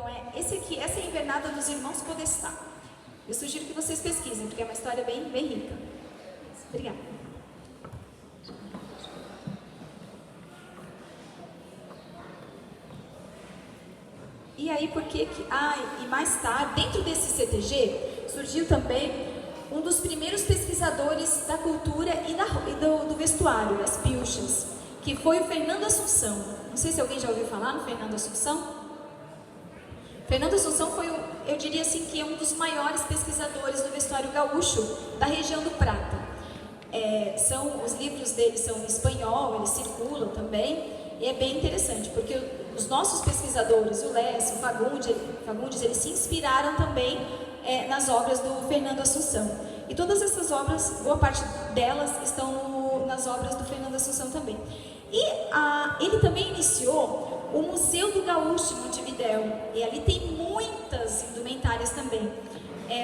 Então, essa é a invernada dos irmãos Podestá. Eu sugiro que vocês pesquisem, porque é uma história bem, bem rica. Obrigada. E aí, e mais tarde, dentro desse CTG, surgiu também um dos primeiros pesquisadores da cultura e do vestuário, das pilchas, que foi o Fernando Assunção. Não sei se alguém já ouviu falar no Fernando Assunção. Fernando Assunção foi, eu diria assim, que é um dos maiores pesquisadores do vestuário gaúcho da região do Prata. Os livros dele são em espanhol, eles circulam também, e é bem interessante, porque os nossos pesquisadores, o Lécio, o Fagundes, eles se inspiraram também nas obras do Fernando Assunção. E todas essas obras, boa parte delas estão nas obras do Fernando Assunção também. E ele também iniciou o Museu do Gaúcho em Montevidéu, e ali tem muitas indumentárias também.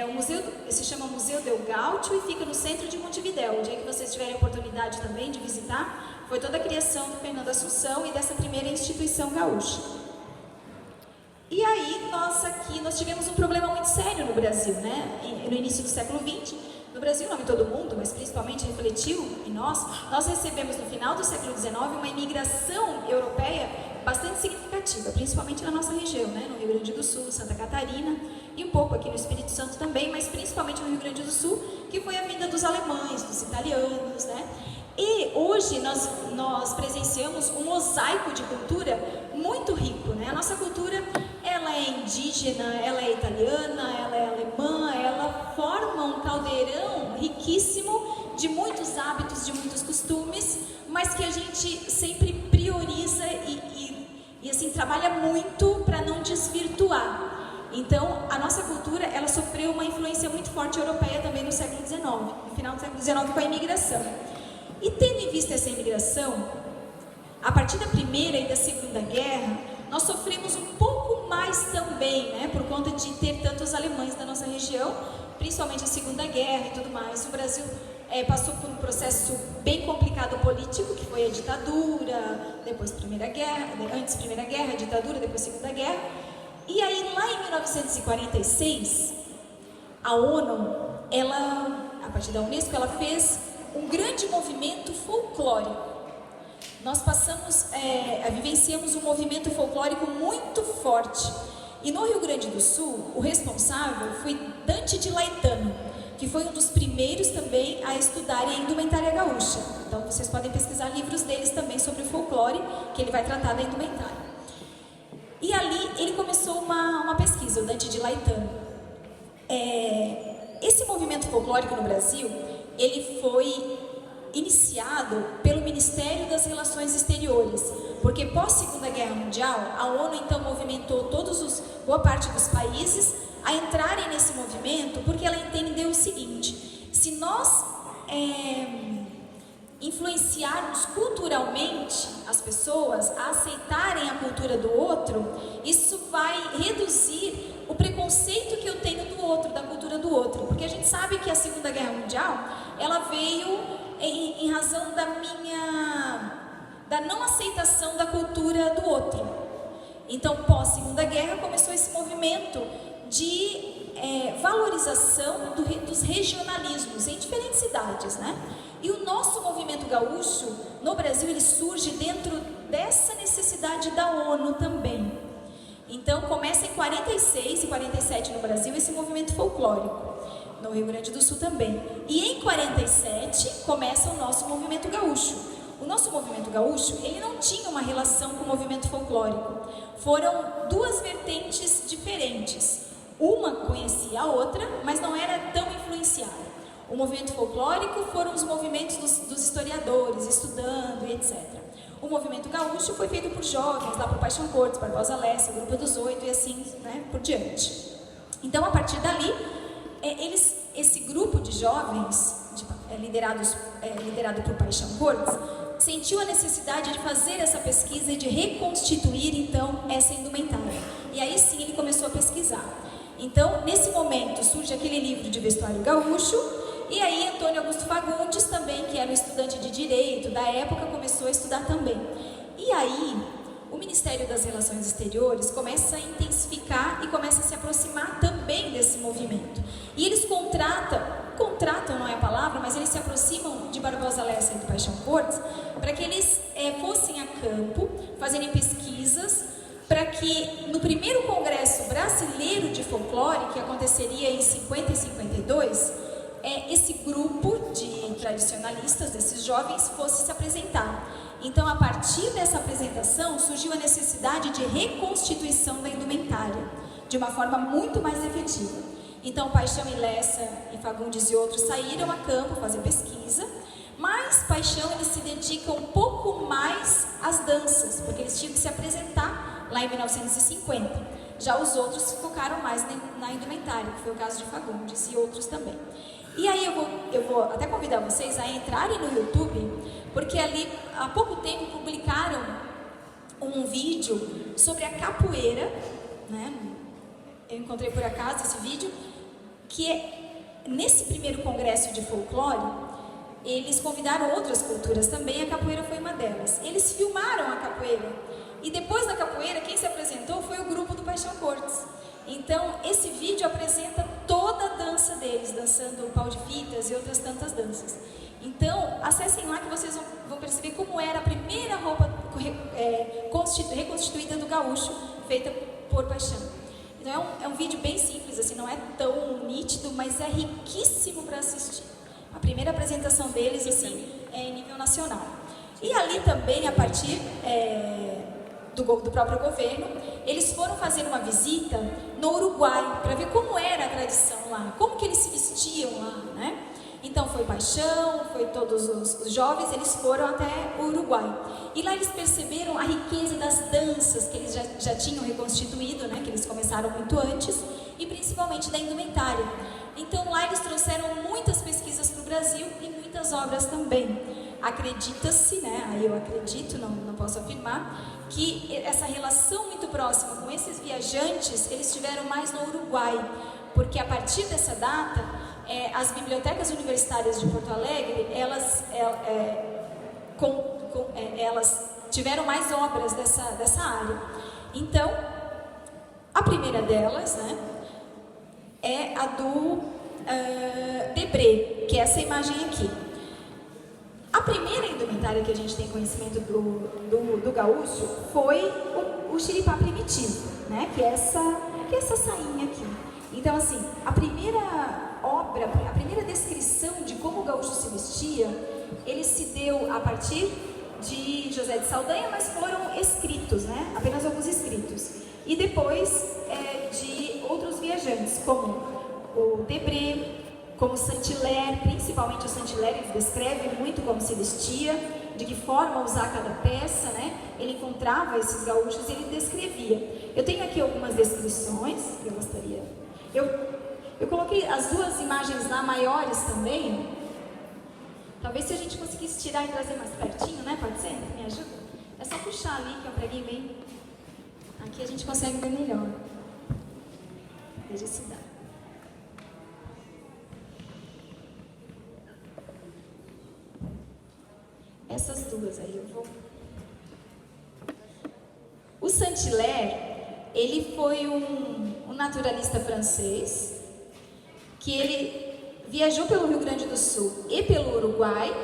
O museu se chama Museu del Gaúcho e fica no centro de Montevidéu. O dia que vocês tiverem a oportunidade também de visitar, foi toda a criação do Fernando Assunção e dessa primeira instituição gaúcha. E aí, nós tivemos um problema muito sério no Brasil, né? No início do século XX, no Brasil, não em todo mundo, mas principalmente refletiu em nós recebemos no final do século XIX uma imigração europeia bastante significativa, principalmente na nossa região, né? No Rio Grande do Sul, Santa Catarina e um pouco aqui no Espírito Santo também, mas principalmente no Rio Grande do Sul, que foi a vinda dos alemães, dos italianos, né? E hoje nós presenciamos um mosaico de cultura muito rico, né? A nossa cultura, ela é indígena, ela é italiana, ela é alemã, ela forma um caldeirão riquíssimo de muitos hábitos, de muitos costumes, mas que a gente sempre prioriza e assim, trabalha muito para não desvirtuar. Então, a nossa cultura, ela sofreu uma influência muito forte europeia também no século XIX, no final do século XIX, com a imigração. E tendo em vista essa imigração, a partir da Primeira e da Segunda Guerra, nós sofremos um pouco mais também, né, por conta de ter tantos alemães na nossa região, principalmente a Segunda Guerra e tudo mais. O Brasil passou por um processo bem complicado político, que foi a ditadura, depois Primeira Guerra, antes Primeira Guerra, ditadura, depois Segunda Guerra. E aí, lá em 1946, a ONU, a partir da Unesco, ela fez um grande movimento folclórico. Nós vivenciamos um movimento folclórico muito forte. E no Rio Grande do Sul, o responsável foi Dante de Laetano, que foi um dos primeiros também a estudarem a indumentária gaúcha. Então, vocês podem pesquisar livros deles também sobre o folclore, que ele vai tratar da indumentária. E ali, ele começou uma pesquisa, o Dante de Laetano. Esse movimento folclórico no Brasil, ele foi iniciado pelo Ministério das Relações Exteriores, porque pós-Segunda Guerra Mundial, a ONU então movimentou boa parte dos países a entrarem nesse movimento, porque ela entendeu o seguinte: se nós influenciarmos culturalmente as pessoas a aceitarem a cultura do outro, isso vai reduzir o preconceito que eu tenho do outro, da cultura do outro, porque a gente sabe que a Segunda Guerra Mundial, ela veio em razão da não aceitação da cultura do outro. Então, pós-Segunda Guerra, começou esse movimento de valorização dos regionalismos em diferentes cidades, né? E o nosso movimento gaúcho, no Brasil, ele surge dentro dessa necessidade da ONU também. Então, começa em 46 e 47 no Brasil, esse movimento folclórico. No Rio Grande do Sul também. E em 47 começa o nosso movimento gaúcho. O nosso movimento gaúcho, ele não tinha uma relação com o movimento folclórico. Foram duas vertentes diferentes. Uma conhecia a outra, mas não era tão influenciada. O movimento folclórico foram os movimentos dos historiadores, estudando e etc. O movimento gaúcho foi feito por jovens, lá por Paixão Cortes, Barbosa Lessa, Grupo dos Oito e assim, né, por diante. Então, a partir dali, esse grupo de jovens, liderado por Paixão Cortes, sentiu a necessidade de fazer essa pesquisa e de reconstituir, então, essa indumentária. E aí sim ele começou a pesquisar. Então, nesse momento, surge aquele livro de vestuário gaúcho, e aí Antônio Augusto Fagundes também, que era um estudante de Direito da época, começou a estudar também. E aí, o Ministério das Relações Exteriores começa a intensificar e começa a se aproximar também desse movimento. E eles contratam não é a palavra, mas eles se aproximam de Barbosa Lessa e do Paixão Cortes para que eles fossem a campo, fazerem pesquisas, para que no primeiro Congresso Brasileiro de Folclore, que aconteceria em 50 e 52, esse grupo de tradicionalistas, desses jovens, fosse se apresentar. Então, a partir dessa apresentação, surgiu a necessidade de reconstituição da indumentária, de uma forma muito mais efetiva. Então, Paixão e Lessa e Fagundes e outros saíram a campo fazer pesquisa, mas Paixão, eles se dedicam um pouco mais às danças, porque eles tinham que se apresentar lá em 1950. Já os outros focaram mais na indumentária, que foi o caso de Fagundes e outros também. E aí eu vou até convidar vocês a entrarem no YouTube, porque ali há pouco tempo publicaram um vídeo sobre a capoeira, né? Eu encontrei por acaso esse vídeo, que nesse primeiro congresso de folclore, eles convidaram outras culturas também, a capoeira foi uma delas. Eles filmaram a capoeira, e depois da capoeira, quem se apresentou foi o grupo do Paixão Cortes. Então, esse vídeo apresenta toda a dança deles, dançando o pau de fitas e outras tantas danças. Então, acessem lá que vocês vão perceber como era a primeira roupa reconstituída do gaúcho, feita por Paixão. Então, é um vídeo bem simples, assim, não é tão nítido, mas é riquíssimo para assistir. A primeira apresentação deles, assim, é em nível nacional. E ali também, a partir do próprio governo, eles foram fazer uma visita no Uruguai, para ver como era a tradição lá, como que eles se vestiam lá, né? Então foi Paixão, foi todos os jovens, eles foram até o Uruguai. E lá eles perceberam a riqueza das danças que eles já tinham reconstituído, né? Que eles começaram muito antes, e principalmente da indumentária. Então lá eles trouxeram muitas pesquisas para o Brasil e muitas obras também. Acredita-se, né? Aí eu acredito, não posso afirmar, que essa relação muito próxima com esses viajantes, eles tiveram mais no Uruguai, porque a partir dessa data, as bibliotecas universitárias de Porto Alegre, elas tiveram mais obras dessa área. Então, a primeira delas, né, é a do Debré, que é essa imagem aqui. A primeira indumentária que a gente tem conhecimento do gaúcho foi o xiripá primitivo, né? Que é essa sainha aqui. Então, assim, a primeira obra, a primeira descrição de como o gaúcho se vestia, ele se deu a partir de José de Saldanha, mas foram escritos, né? Apenas alguns escritos. E depois de outros viajantes, como o Debré, como Saint-Hilaire, principalmente o Saint-Hilaire, ele descreve muito como se vestia, de que forma usar cada peça, né? Ele encontrava esses gaúchos e ele descrevia. Eu tenho aqui algumas descrições que eu gostaria. Eu coloquei as duas imagens lá maiores também. Talvez se a gente conseguisse tirar e trazer mais pertinho, né? Pode ser? Me ajuda? É só puxar ali, que eu preguei bem. Aqui a gente consegue ver melhor. Veja se dá. Essas duas aí eu vou. O Saint-Hilaire, ele foi um naturalista francês, que ele viajou pelo Rio Grande do Sul e pelo Uruguai,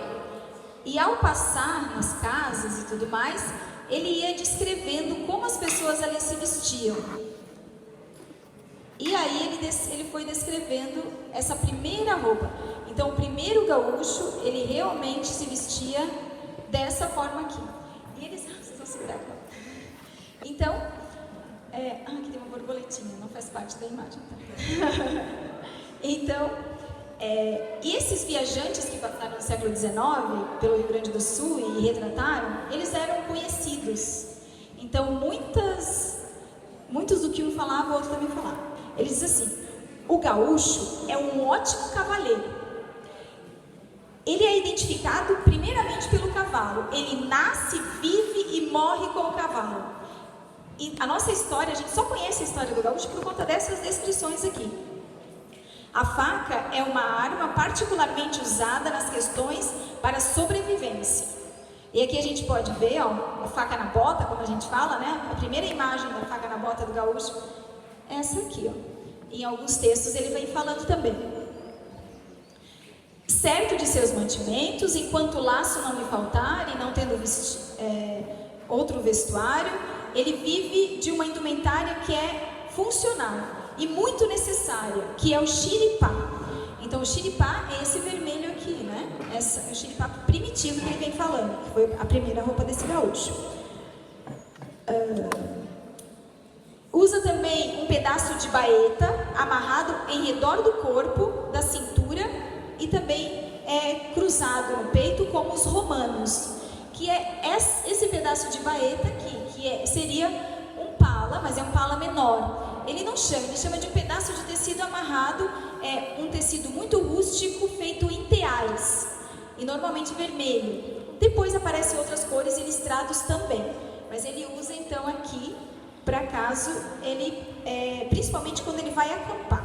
e ao passar nas casas e tudo mais, ele ia descrevendo como as pessoas ali se vestiam. E aí ele foi descrevendo essa primeira roupa. Então, o primeiro gaúcho, ele realmente se vestia dessa forma aqui. E eles... vocês vão segurar aqui. Então, aqui tem uma borboletinha, não faz parte da imagem, tá? Então, e esses viajantes que passaram no século XIX pelo Rio Grande do Sul e retrataram, eles eram conhecidos. Então, muitos do que um falava, o outro também falava. Ele diz assim: o gaúcho é um ótimo cavaleiro. Ele é identificado primeiramente pelo cavalo. Ele nasce, vive e morre com o cavalo. E a nossa história, a gente só conhece a história do gaúcho por conta dessas descrições aqui. A faca é uma arma particularmente usada nas questões para sobrevivência. E aqui a gente pode ver, ó, a faca na bota, como a gente fala, né? A primeira imagem da faca na bota do gaúcho é essa aqui, ó. Em alguns textos ele vem falando também. Certo de seus mantimentos, enquanto o laço não lhe faltar e não tendo outro vestuário, ele vive de uma indumentária que é funcional e muito necessária, que é o xiripá. Então o xiripá é esse vermelho aqui, né? É o xiripá primitivo que ele vem falando, que foi a primeira roupa desse gaúcho. Usa também um pedaço de baeta amarrado em redor do corpo, da cintura e também cruzado no peito, como os romanos, que é esse pedaço de baeta aqui, que seria um pala, mas é um pala menor. Ele não chama, ele chama de um pedaço de tecido amarrado, um tecido muito rústico, feito em teais, e normalmente vermelho. Depois aparecem outras cores e listrados também, mas ele usa então aqui, para caso ele, principalmente quando ele vai acampar.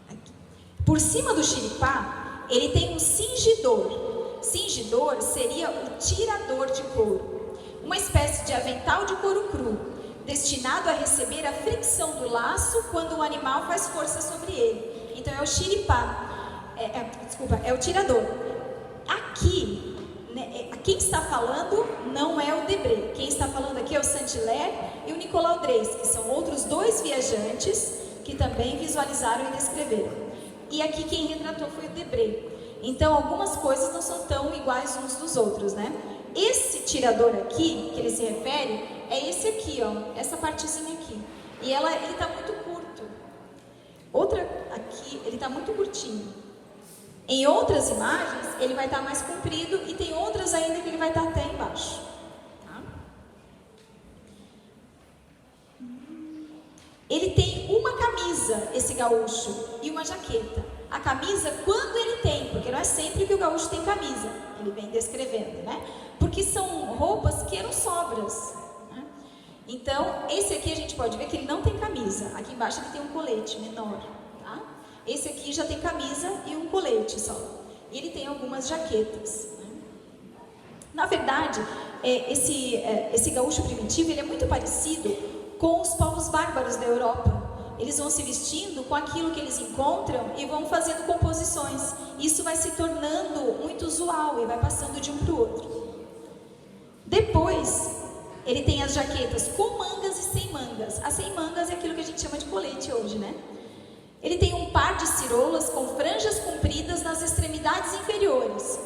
Aqui. Por cima do xiripá, ele tem um cingidor. Cingidor seria o tirador de couro, uma espécie de avental de couro cru, destinado a receber a fricção do laço quando o animal faz força sobre ele. Então é o xiripá, é o tirador. Aqui, quem está falando não é o Debré. Quem está falando aqui é o Saint-Hilaire e o Nicolau Drees, que são outros dois viajantes que também visualizaram e descreveram. E aqui quem retratou foi o Debré. Então algumas coisas não são tão iguais uns dos outros, né? Esse tirador aqui, que ele se refere, é esse aqui, ó, essa partezinha aqui. E ele está muito curto. Outra aqui, ele está muito curtinho. Em outras imagens, ele vai estar mais comprido e tem outras ainda que ele vai estar até embaixo. Tá? Ele tem uma camisa, esse gaúcho, e uma jaqueta. A camisa, quando ele tem, porque não é sempre que o gaúcho tem camisa, ele vem descrevendo, né? Porque são roupas que eram sobras. Né? Então, esse aqui a gente pode ver que ele não tem camisa. Aqui embaixo ele tem um colete menor. Esse aqui já tem camisa e um colete só. E ele tem algumas jaquetas. Né? Na verdade, esse gaúcho primitivo ele é muito parecido com os povos bárbaros da Europa. Eles vão se vestindo com aquilo que eles encontram e vão fazendo composições. Isso vai se tornando muito usual e vai passando de um para o outro. Depois, ele tem as jaquetas com mangas e sem mangas. As sem mangas é aquilo que a gente chama de colete hoje, né? Ele tem um par de cirolas com franjas compridas nas extremidades inferiores.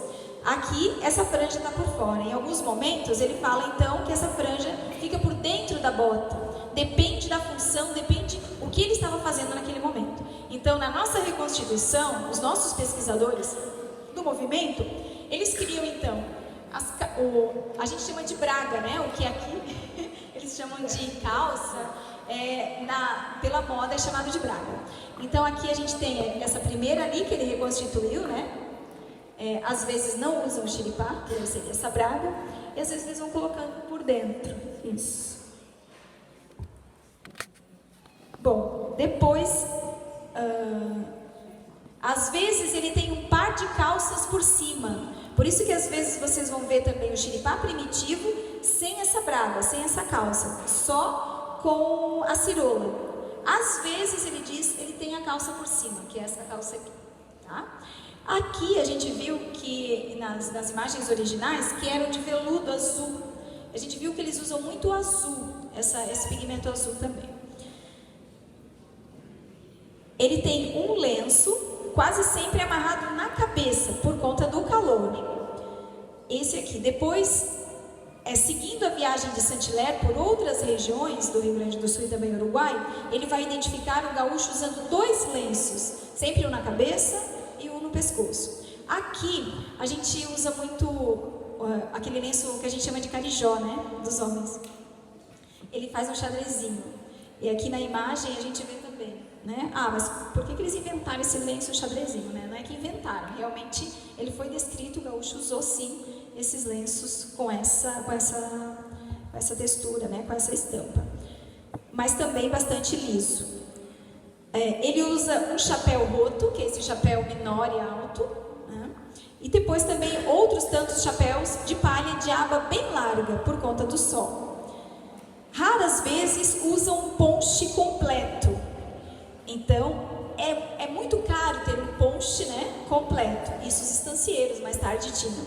Aqui, essa franja está por fora. Em alguns momentos, ele fala então que essa franja fica por dentro da bota. Depende da função, depende o que ele estava fazendo naquele momento. Então, na nossa reconstituição, os nossos pesquisadores do movimento, eles criam então, a gente chama de braga, né? O que aqui eles chamam de calça. Pela moda é chamado de braga. Então aqui a gente tem essa primeira ali que ele reconstituiu, né? Às vezes não usam o xiripá, que seria essa braga, e às vezes eles vão colocando por dentro. Isso. Bom, depois, às vezes ele tem um par de calças por cima. Por isso que às vezes vocês vão ver também o xiripá primitivo sem essa braga, sem essa calça, só com a cirola. Às vezes ele diz, ele tem a calça por cima, que é essa calça aqui, tá? Aqui a gente viu que nas imagens originais que eram de veludo azul. A gente viu que eles usam muito azul, esse pigmento azul também. Ele tem um lenço quase sempre amarrado na cabeça por conta do calor. Esse aqui, depois, seguindo a viagem de Saint-Hilaire por outras regiões do Rio Grande do Sul e também Uruguai, ele vai identificar o gaúcho usando dois lenços, sempre um na cabeça e um no pescoço. Aqui a gente usa muito aquele lenço que a gente chama de carijó, né, dos homens. Ele faz um xadrezinho. E aqui na imagem a gente vê também, né? Mas por que eles inventaram esse lenço xadrezinho, né? Não é que inventaram, realmente ele foi descrito, o gaúcho usou sim esses lenços com essa textura, né? Com essa estampa. Mas também bastante liso. Ele usa um chapéu roto, que é esse chapéu menor e alto, né? E depois também outros tantos chapéus de palha de aba bem larga, por conta do sol. Raras vezes usam um ponche completo. Então, é muito caro ter um ponche, né, completo. Isso os estancieiros mais tarde tinham.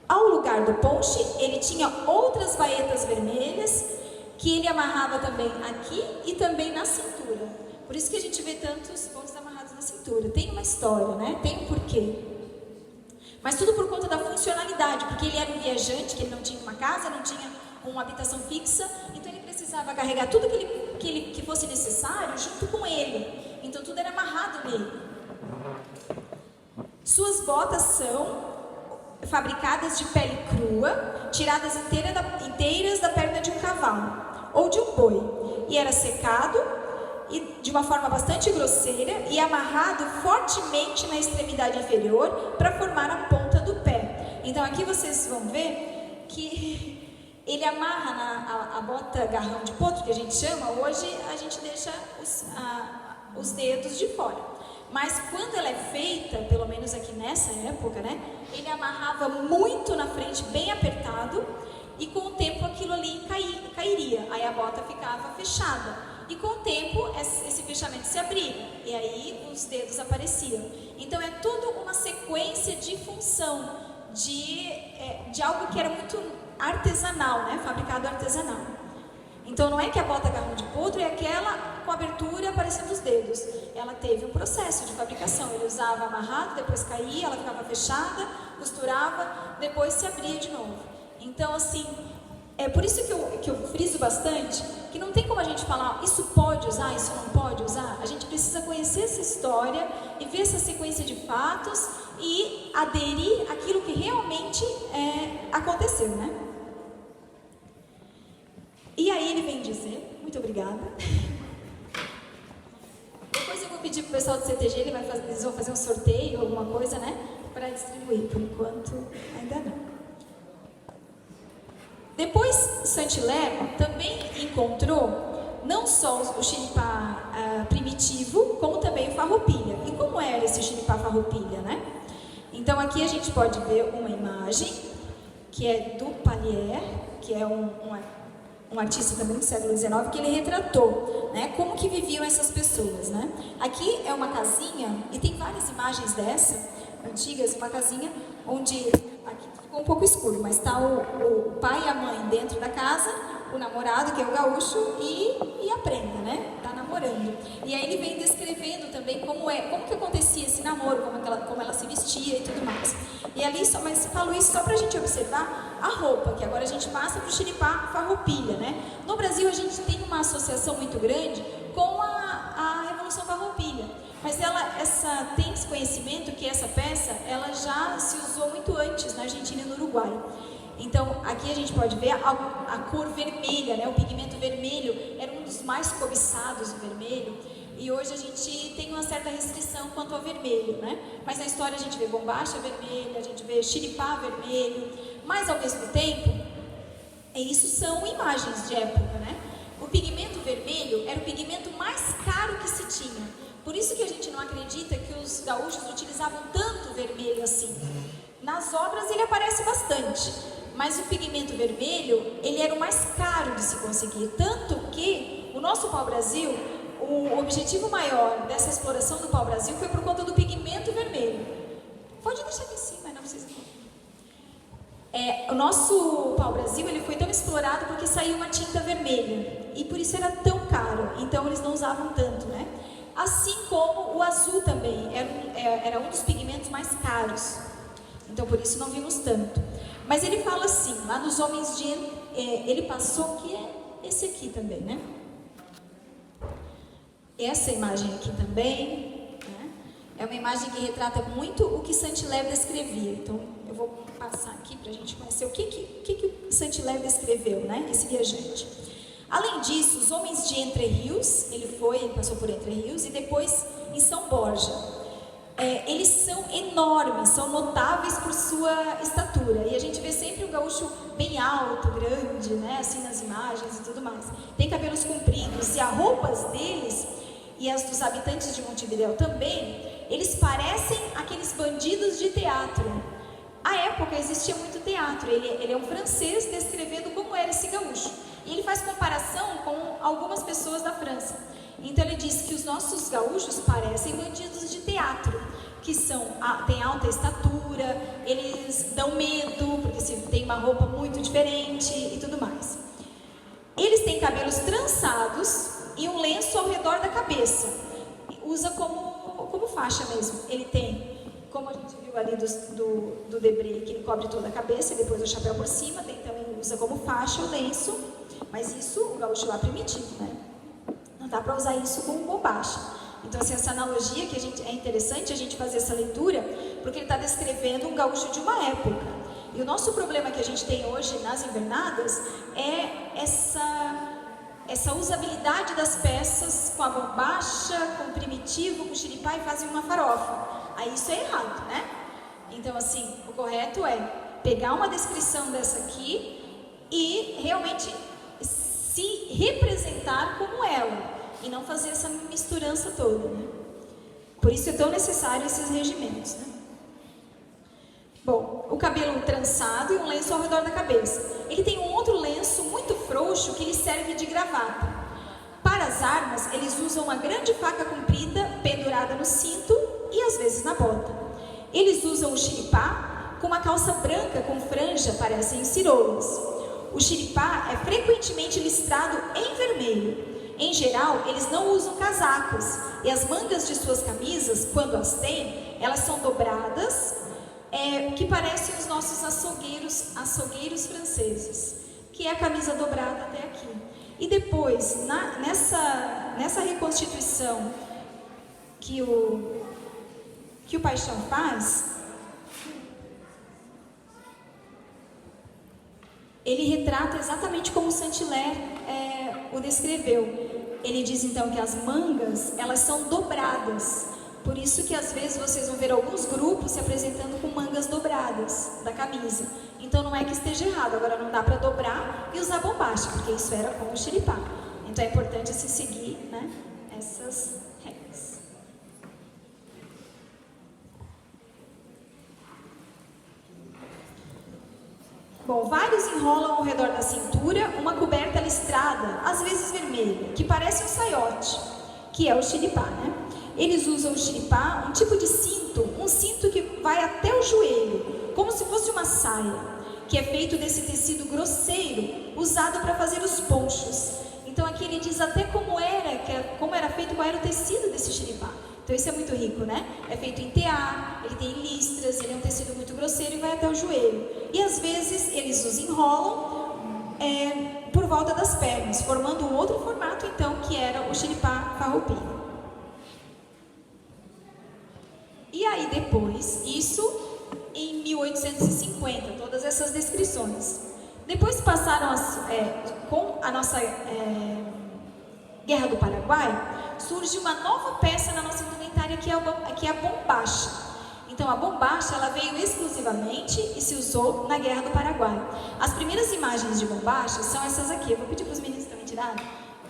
Ao lugar do ponche, ele tinha outras baetas vermelhas, que ele amarrava também aqui e também na cintura. Por isso que a gente vê tantos ponches amarrados na cintura. Tem uma história, né? Tem um porquê. Mas tudo por conta da funcionalidade, porque ele era um viajante, que ele não tinha uma casa, não tinha uma habitação fixa, então ele precisava carregar tudo que fosse necessário junto com ele. Então tudo era amarrado nele. Suas botas são fabricadas de pele crua, tiradas inteiras da perna de um cavalo ou de um boi, e era secado e de uma forma bastante grosseira e amarrado fortemente na extremidade inferior para formar a ponta do pé. Então aqui vocês vão ver que ele amarra a bota garrão de potro, que a gente chama, hoje a gente deixa os dedos de fora. Mas quando ela é feita, pelo menos aqui nessa época, né, ele amarrava muito na frente, bem apertado, e com o tempo aquilo ali cairia, aí a bota ficava fechada. E com o tempo esse fechamento se abria, e aí os dedos apareciam. Então é tudo uma sequência de função, de algo que era muito artesanal, né, fabricado artesanal. Então não é que a bota garrão de potro é aquela com abertura aparecendo os dedos. Ela teve um processo de fabricação. Ele usava amarrado, depois caía, ela ficava fechada, costurava, depois se abria de novo. Então assim, é por isso que eu friso bastante, que não tem como a gente falar, isso pode usar, isso não pode usar. A gente precisa conhecer essa história e ver essa sequência de fatos e aderir àquilo que realmente aconteceu, né? E aí ele vem dizer, muito obrigada. Depois eu vou pedir para o pessoal do CTG, eles vão fazer um sorteio, alguma coisa, né? Para distribuir, por enquanto ainda não. Depois, Saint-Hilaire também encontrou não só o xiripá primitivo, como também o farroupilha. E como era esse xiripá farroupilha, né? Então aqui a gente pode ver uma imagem, que é do Pallier, que é um artista também do século XIX, que ele retratou, né, como que viviam essas pessoas, né? Aqui é uma casinha, e tem várias imagens dessa, antigas, uma casinha onde, aqui ficou um pouco escuro, mas está o pai e a mãe dentro da casa, o namorado, que é o gaúcho, e a prenda, né? Está namorando. E aí ele vem descrevendo também como que acontecia esse namoro, como ela se vestia e tudo mais. E ali, mas falo isso só para a gente observar a roupa, que agora a gente passa para o xiripá farroupilha, né? No Brasil a gente tem uma associação muito grande com a Revolução Farroupilha, mas tem esse conhecimento que essa peça, ela já se usou muito antes na Argentina e no Uruguai. Então, aqui a gente pode ver a cor vermelha, né? O pigmento vermelho era um dos mais cobiçados, o vermelho, e hoje a gente tem uma certa restrição quanto ao vermelho, né? Mas na história a gente vê bombacha vermelha, a gente vê xiripá vermelho, mas ao mesmo tempo, isso são imagens de época, né? O pigmento vermelho era o pigmento mais caro que se tinha, por isso que a gente não acredita que os gaúchos utilizavam tanto vermelho assim. Nas obras ele aparece bastante, mas o pigmento vermelho, ele era o mais caro de se conseguir, tanto que o nosso pau-brasil, o objetivo maior dessa exploração do pau-brasil foi por conta do pigmento vermelho. Pode deixar aqui em cima, não precisa. O nosso pau-brasil, ele foi tão explorado porque saiu uma tinta vermelha, e por isso era tão caro, então eles não usavam tanto, né? Assim como o azul também, era um dos pigmentos mais caros, então por isso não vimos tanto. Mas ele fala assim, lá nos homens de... ele passou, que é esse aqui também, né? Essa imagem aqui também, né? É uma imagem que retrata muito o que Saint-Hilaire descrevia. Então, eu vou passar aqui para a gente conhecer o que Saint-Hilaire descreveu, né? Esse viajante. Além disso, os homens de Entre Rios, ele passou por Entre Rios, e depois em São Borja. Eles são enormes, são notáveis por sua estatura, e a gente vê sempre um gaúcho bem alto, grande, né, assim nas imagens e tudo mais. Tem cabelos compridos, e as roupas deles, e as dos habitantes de Montevidéu também, eles parecem aqueles bandidos de teatro, época existia muito teatro. Ele é um francês descrevendo como era esse gaúcho. E ele faz comparação com algumas pessoas da França. Então ele diz que os nossos gaúchos parecem bandidos de teatro, que têm alta estatura, eles dão medo, porque tem uma roupa muito diferente e tudo mais. Eles têm cabelos trançados e um lenço ao redor da cabeça. Usa como faixa mesmo. Ele tem, como a gente viu ali do Debré, que ele cobre toda a cabeça e depois o chapéu por cima, também usa como faixa o lenço, mas isso o gaúcho lá primitivo, né? Não dá para usar isso como bombacha. Então, assim, essa analogia é interessante a gente fazer essa leitura, porque ele está descrevendo um gaúcho de uma época. E o nosso problema que a gente tem hoje nas invernadas é essa usabilidade das peças com a bombacha, com o primitivo, com o xiripá e fazem uma farofa. Aí isso é errado, né? Então, assim, o correto é pegar uma descrição dessa aqui e realmente se representar como ela e não fazer essa misturança toda, né? Por isso é tão necessário esses regimentos, né? Bom, o cabelo trançado e um lenço ao redor da cabeça. Ele tem um outro lenço muito frouxo que lhe serve de gravata. Para as armas, eles usam uma grande faca comprida pendurada no cinto e às vezes na bota. Eles usam o xiripá com uma calça branca com franja, parecem ciroulas. O xiripá é frequentemente listrado em vermelho. Em geral, eles não usam casacos e as mangas de suas camisas, quando as têm, elas são dobradas, que parecem os nossos açougueiros franceses, que é a camisa dobrada até aqui. E depois, nessa reconstituição que o Paixão faz, ele retrata exatamente como Saint-Hilaire o descreveu. Ele diz então que as mangas, elas são dobradas. Por isso que às vezes vocês vão ver alguns grupos se apresentando com mangas dobradas da camisa. Então não é que esteja errado, agora não dá para dobrar e usar bombacha, porque isso era com o xiripá. Então é importante se seguir, né, essas regras. Bom, vários enrolam ao redor da cintura uma coberta listrada, às vezes vermelha, que parece um saiote, que é o xiripá, né? Eles usam o xiripá, um tipo de cinto, um cinto que vai até o joelho, como se fosse uma saia, que é feito desse tecido grosseiro, usado para fazer os ponchos. Então aqui ele diz até como era feito, qual era o tecido desse xiripá. Então isso é muito rico, né? É feito em tear, ele tem listras, ele é um tecido muito grosseiro e vai até o joelho. E às vezes eles os enrolam por volta das pernas, formando um outro formato então, que era o xiripá farroupilha. E aí depois, isso em 1850, todas essas descrições. Depois passaram com a nossa Guerra do Paraguai, surge uma nova peça na nossa indumentária que é a bombacha. Então a bombacha ela veio exclusivamente e se usou na Guerra do Paraguai. As primeiras imagens de bombacha são essas aqui. Eu vou pedir para os meninos também tirarem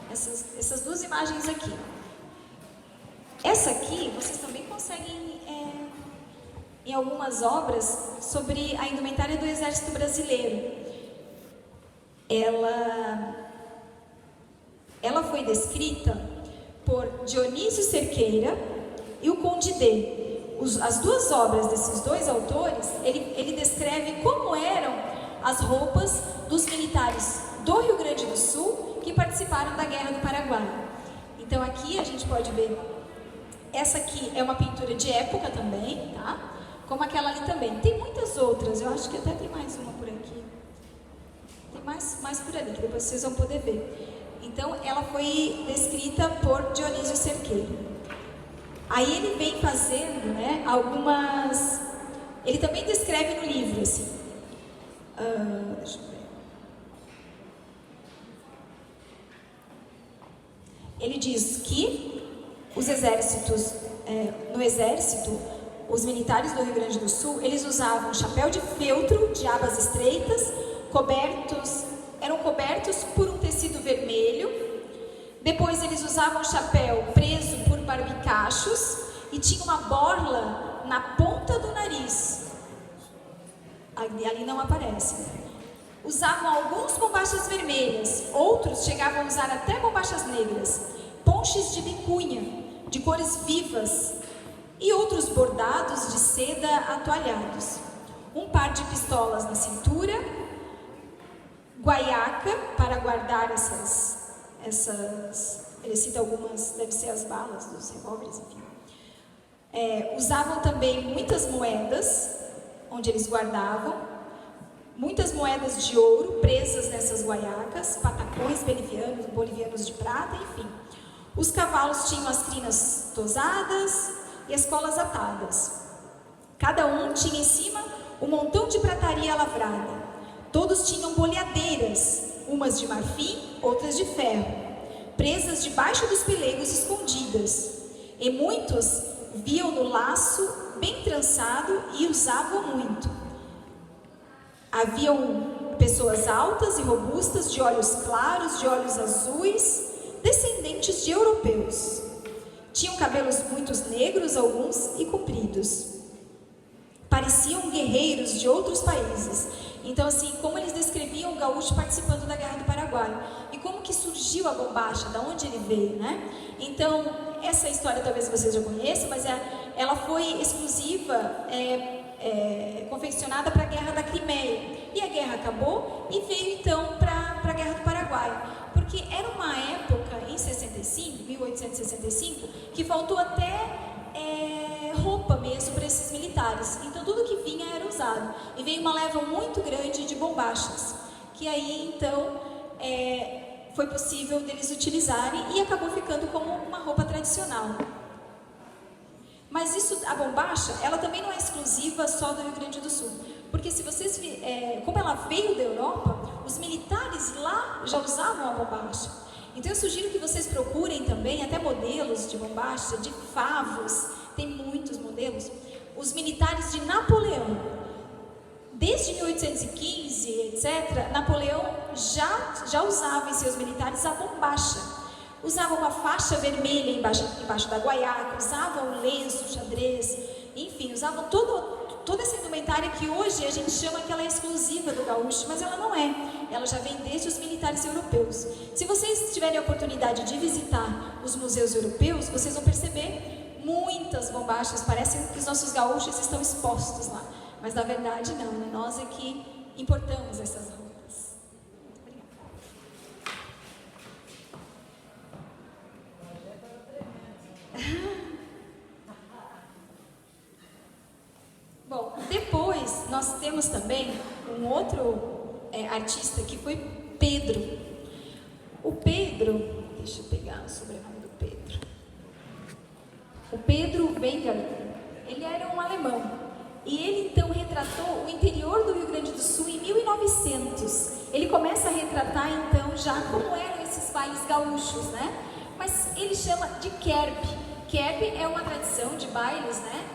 essas duas imagens aqui. Essa aqui vocês também conseguem em algumas obras sobre a indumentária do Exército Brasileiro. Ela foi descrita por Dionísio Cerqueira e o Condidé. As duas obras desses dois autores, ele descreve como eram as roupas dos militares do Rio Grande do Sul que participaram da Guerra do Paraguai. Então aqui a gente pode ver, essa aqui é uma pintura de época também, tá? Como aquela ali também. Tem muitas outras, eu acho que até tem mais uma por aqui. Tem mais por ali, que depois vocês vão poder ver. Então, ela foi descrita por Dionísio Cerqueira. Aí ele vem fazendo, né, algumas... Ele também descreve no livro, assim. Deixa eu ver. Ele diz que os exércitos, no exército, os militares do Rio Grande do Sul, eles usavam chapéu de feltro, de abas estreitas, eram cobertos por um tecido vermelho. Depois eles usavam chapéu preso por barbicachos e tinha uma borla na ponta do nariz. ali não aparece. Usavam alguns bombachas vermelhas, outros chegavam a usar até bombachas negras, ponches de vicunha, de cores vivas, e outros bordados de seda atoalhados. Um par de pistolas na cintura, guaiaca para guardar essas ele cita algumas, deve ser as balas dos revólveres, enfim. Usavam também muitas moedas, onde eles guardavam, muitas moedas de ouro presas nessas guaiacas, patacões bolivianos de prata, enfim. Os cavalos tinham as crinas tosadas e as colas atadas. Cada um tinha em cima um montão de prataria lavrada. Todos tinham boleadeiras, umas de marfim, outras de ferro, presas debaixo dos pelegos escondidas. E muitos viam no laço bem trançado e usavam muito. Haviam pessoas altas e robustas, de olhos claros, de olhos azuis, descendentes de europeus. Tinham cabelos muito negros, alguns, e compridos. Pareciam guerreiros de outros países. Então, assim, como eles descreviam o gaúcho participando da Guerra do Paraguai. E como que surgiu a bombacha, da onde ele veio, né? Então, essa história talvez vocês já conheçam, mas ela foi exclusiva, confeccionada para a Guerra da Crimeia. E a guerra acabou e veio então para a Guerra do Paraguai. Porque era uma época, em 1865, que faltou até roupa mesmo para esses militares. Então tudo que vinha era usado. E veio uma leva muito grande de bombachas, que aí então foi possível deles utilizarem e acabou ficando como uma roupa tradicional. Mas a bombacha, ela também não é exclusiva só do Rio Grande do Sul. Porque se vocês, como ela veio da Europa, os militares lá já usavam a bombacha. Então eu sugiro que vocês procurem também até modelos de bombacha, de favos, tem muitos modelos. Os militares de Napoleão, desde 1815, etc., Napoleão já usava em seus militares a bombacha. Usavam uma faixa vermelha embaixo da guaiaca, usavam o lenço, xadrez, enfim, usavam toda essa indumentária que hoje a gente chama que ela é exclusiva do gaúcho, mas ela não é. Ela já vem desde os militares europeus. Se vocês tiverem a oportunidade de visitar os museus europeus, vocês vão perceber muitas bombachas. Parece que os nossos gaúchos estão expostos lá, mas na verdade não, né? Nós é que importamos essas roupas. Muito obrigada. Bom, depois nós temos também um outro artista que foi Pedro. O Pedro, deixa eu pegar o sobrenome do Pedro. O Pedro Wenger, ele era um alemão. E ele então retratou o interior do Rio Grande do Sul em 1900. Ele começa a retratar então já como eram esses bailes gaúchos, né? Mas ele chama de Kerb. Kerb é uma tradição de bailes, né?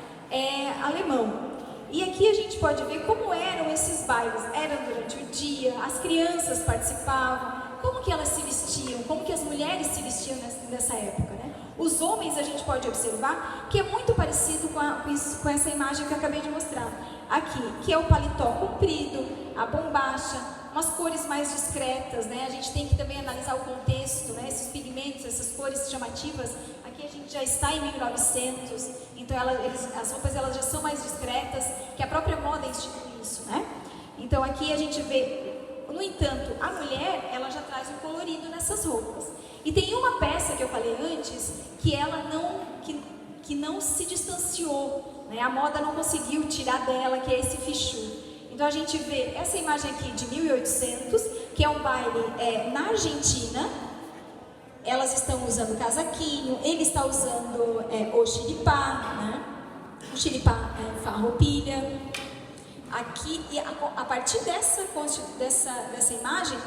Alemão. E aqui a gente pode ver como eram esses bailes. Eram durante o dia, as crianças participavam, como que elas se vestiam, como que as mulheres se vestiam nessa época, né? Os homens a gente pode observar que é muito parecido com essa imagem que eu acabei de mostrar aqui, que é o paletó comprido, a bombacha, umas cores mais discretas, né? A gente tem que também analisar o contexto, né? Esses pigmentos, essas cores chamativas. Aqui a gente já está em 1900, então as roupas elas já são mais discretas, que a própria moda institui isso, né? Então aqui a gente vê, no entanto, a mulher ela já traz um colorido nessas roupas. E tem uma peça que eu falei antes que ela não se distanciou, né? A moda não conseguiu tirar dela, que é esse fichu. Então a gente vê essa imagem aqui de 1800, que é um baile na Argentina. Elas estão usando casaquinho, ele está usando o xiripá, né? O xiripá é farroupilha. Aqui, e a partir dessa imagem,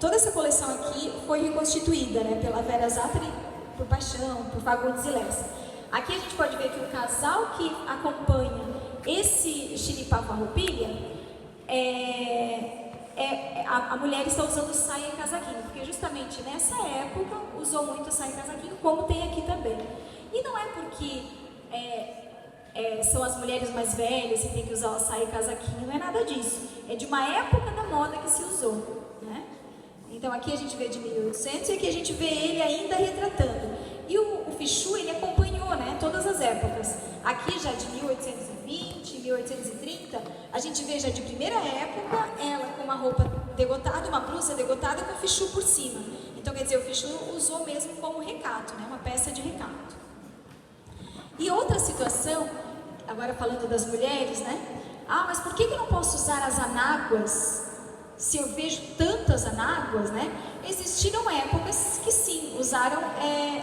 toda essa coleção aqui foi reconstituída, né? Pela Vera Zatari, por Paixão, por Fagundes e Lessa. Aqui a gente pode ver que o casal que acompanha esse xiripá farroupilha a mulher está usando saia e casaquinho, porque justamente nessa época usou muito saia e casaquinho, como tem aqui também. E não é porque são as mulheres mais velhas que tem que usar saia e casaquinho, não é nada disso. É de uma época da moda que se usou, né? Então aqui a gente vê de 1800 e aqui a gente vê ele ainda retratando. E o Fichu, ele acompanhou, né, todas as épocas. Aqui já de 1820, 1830, a gente vê já de primeira época ela com uma roupa degotada, uma blusa degotada com Fichu por cima. Então quer dizer, o Fichu usou mesmo como recato, né, uma peça de recato. E outra situação, agora falando das mulheres, né? Mas por que eu não posso usar as anáguas se eu vejo tantas anáguas, né? Existiram épocas que sim, usaram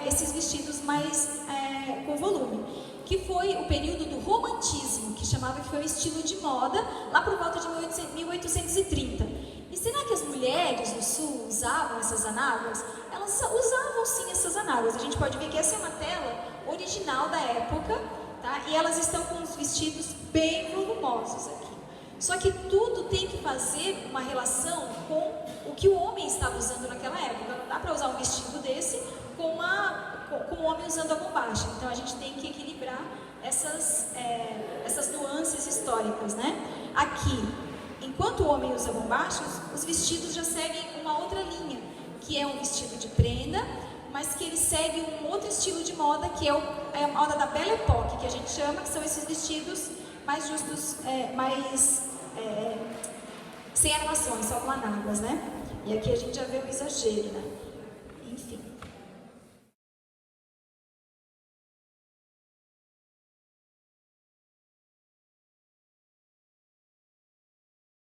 esses vestidos mais com volume, que foi o período do romantismo, que chamava que foi um estilo de moda, lá por volta de 1830. E será que as mulheres do sul usavam essas anáguas? Elas usavam sim essas anáguas. A gente pode ver que essa é uma tela original da época, tá? E elas estão com os vestidos bem volumosos aqui. Só que tudo tem que fazer uma relação com o que o homem estava usando naquela época. Não dá para usar um vestido desse com o homem usando a bombacha. Então a gente tem que equilibrar essas nuances históricas, né? Aqui, enquanto o homem usa bombacha, os vestidos já seguem uma outra linha, que é um vestido de prenda, mas que ele segue um outro estilo de moda, que é a moda da Belle Époque, que a gente chama, que são esses vestidos mais justos, sem armações, só com anáguas, né? E aqui a gente já vê o exagero, né? Enfim.